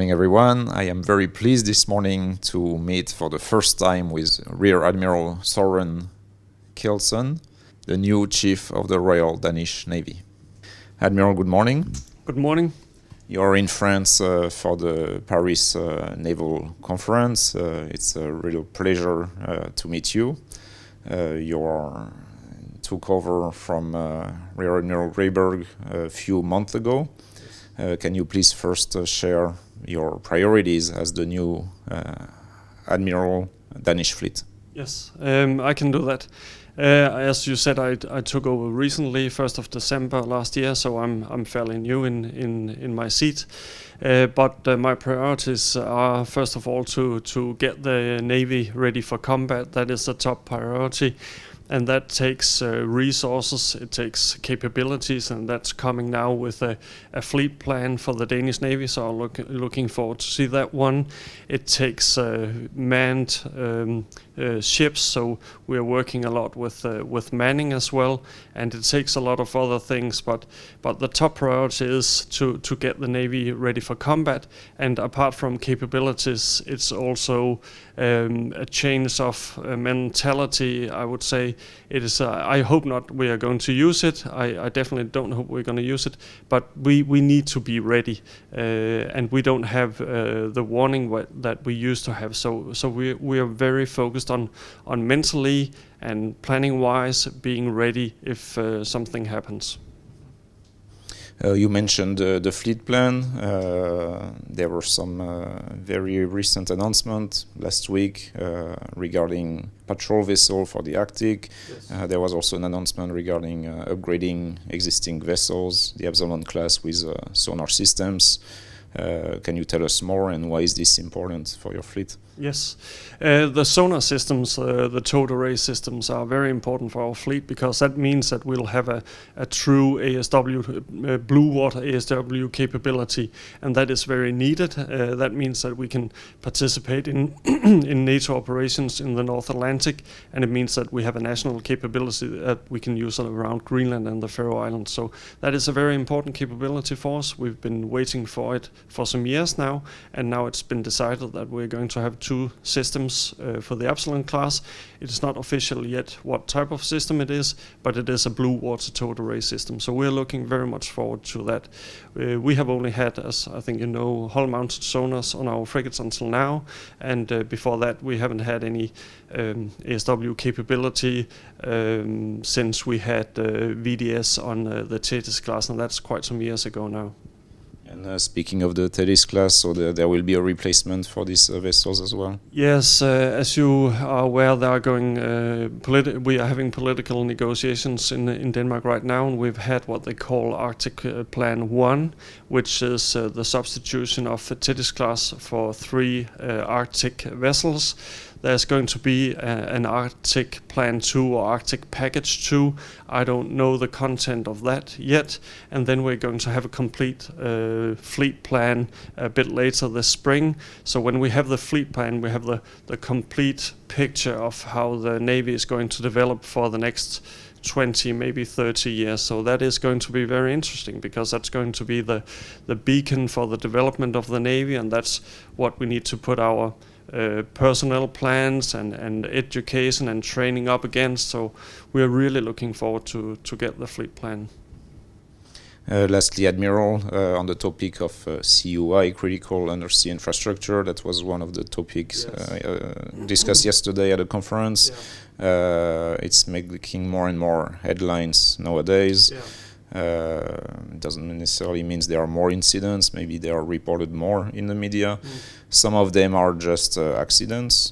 morning, everyone. I am very pleased this morning to meet for the first time with Rear Admiral Søren Kjeldsen, the new Chief of the Royal Danish Navy. Admiral, good morning. Good morning. You're in France for the Paris Naval Conference. It's a real pleasure to meet you. You took over from Rear Admiral Rayberg a few months ago. Can you please first share your priorities as the new Admiral Danish Fleet? Yes, I can do that. As you said, I took over recently, 1st of December last year, so I'm fairly new in my seat. But my priorities are, first of all, to get the Navy ready for combat. That is the top priority. And that takes resources, it takes capabilities, and that's coming now with a fleet plan for the Danish Navy, so I'm looking forward to see that one. It takes manned ships, so we're working a lot with manning as well, and it takes a lot of other things, but the top priority is to get the Navy ready for combat. And apart from capabilities, it's also a change of mentality, I would say. It is. I hope not we are going to use it. I definitely don't hope we're going to use it, but we need to be ready, and we don't have the warning that we used to have. So we are very focused on mentally and planning wise being ready if something happens. You mentioned the fleet plan. There were some very recent announcements last week regarding patrol vessel for the Arctic. Yes. There was also an announcement regarding upgrading existing vessels, the Absalon-class with sonar systems. Can you tell us more, and why is this important for your fleet? Yes, the sonar systems, the towed array systems are very important for our fleet, because that means that we'll have a true ASW, blue water ASW capability, and that is very needed. That means that we can participate in in NATO operations in the North Atlantic, and it means that we have a national capability that we can use around Greenland and the Faroe Islands. So that is a very important capability for us. We've been waiting for it for some years now, and now it's been decided that we're going to have two systems for the Absalon-class. It is not official yet what type of system it is, but it is a blue water towed array system. So we're looking very much forward to that. We have only had, as I think you know, hull-mounted sonars on our frigates until now, and before that we haven't had any ASW capability since we had VDS on the Thetis-class, and that's quite some years ago now. And speaking of the Thetis-class, so there will be a replacement for these vessels as well? Yes, as you are aware, they are going. We are having political negotiations in Denmark right now, and we've had what they call Arctic Plan 1, which is the substitution of the Thetis-class for 3 Arctic vessels. There's going to be an Arctic Plan 2 or Arctic Package 2. I don't know the content of that yet. And then we're going to have a complete fleet plan a bit later this spring. So when we have the fleet plan, we have the complete picture of how the Navy is going to develop for the next 20, maybe 30 years. So that is going to be very interesting, because that's going to be the beacon for the development of the Navy, and that's what we need to put our personnel plans and education and training up against. So we are really looking forward to get the fleet plan. Lastly, Admiral, on the topic of CUI, critical undersea infrastructure, that was one of the topics discussed yesterday at a conference. Yeah. It's making more and more headlines nowadays. Yeah. Doesn't necessarily mean there are more incidents. Maybe they are reported more in the media. Some of them are just accidents.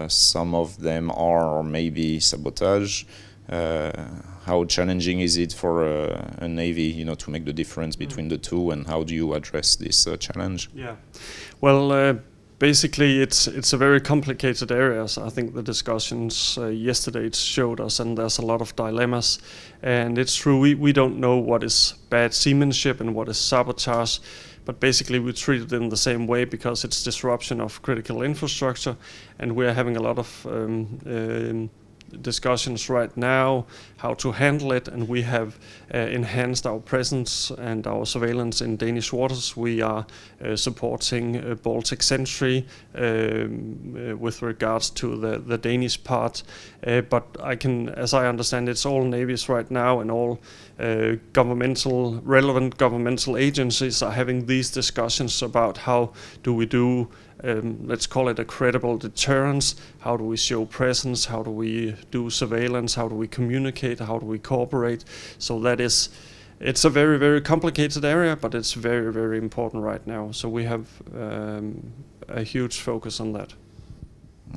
Some of them are maybe sabotage. How challenging is it for a Navy, to make the difference between the two, and how do you address this challenge? Yeah, well, basically it's a very complicated area. So I think the discussions yesterday showed us, and there's a lot of dilemmas. And it's true, we don't know what is bad seamanship and what is sabotage. But basically we treat it in the same way, because it's disruption of critical infrastructure, and we're having a lot of discussions right now, how to handle it, and we have enhanced our presence and our surveillance in Danish waters. We are supporting Baltic Sentry with regards to the Danish part, but as I understand, it's all navies right now, and all relevant governmental agencies are having these discussions about how do we do, let's call it a credible deterrence, how do we show presence, how do we do surveillance, how do we communicate, how do we cooperate. So it's a very, very complicated area, but it's very, very important right now. So we have a huge focus on that.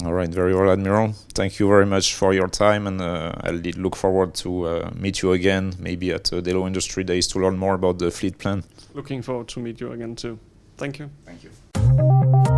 All right, very well, Admiral. Thank you very much for your time, and I'll look forward to meet you again, maybe at Delo Industry Days, to learn more about the fleet plan. Looking forward to meet you again too. Thank you. Thank you.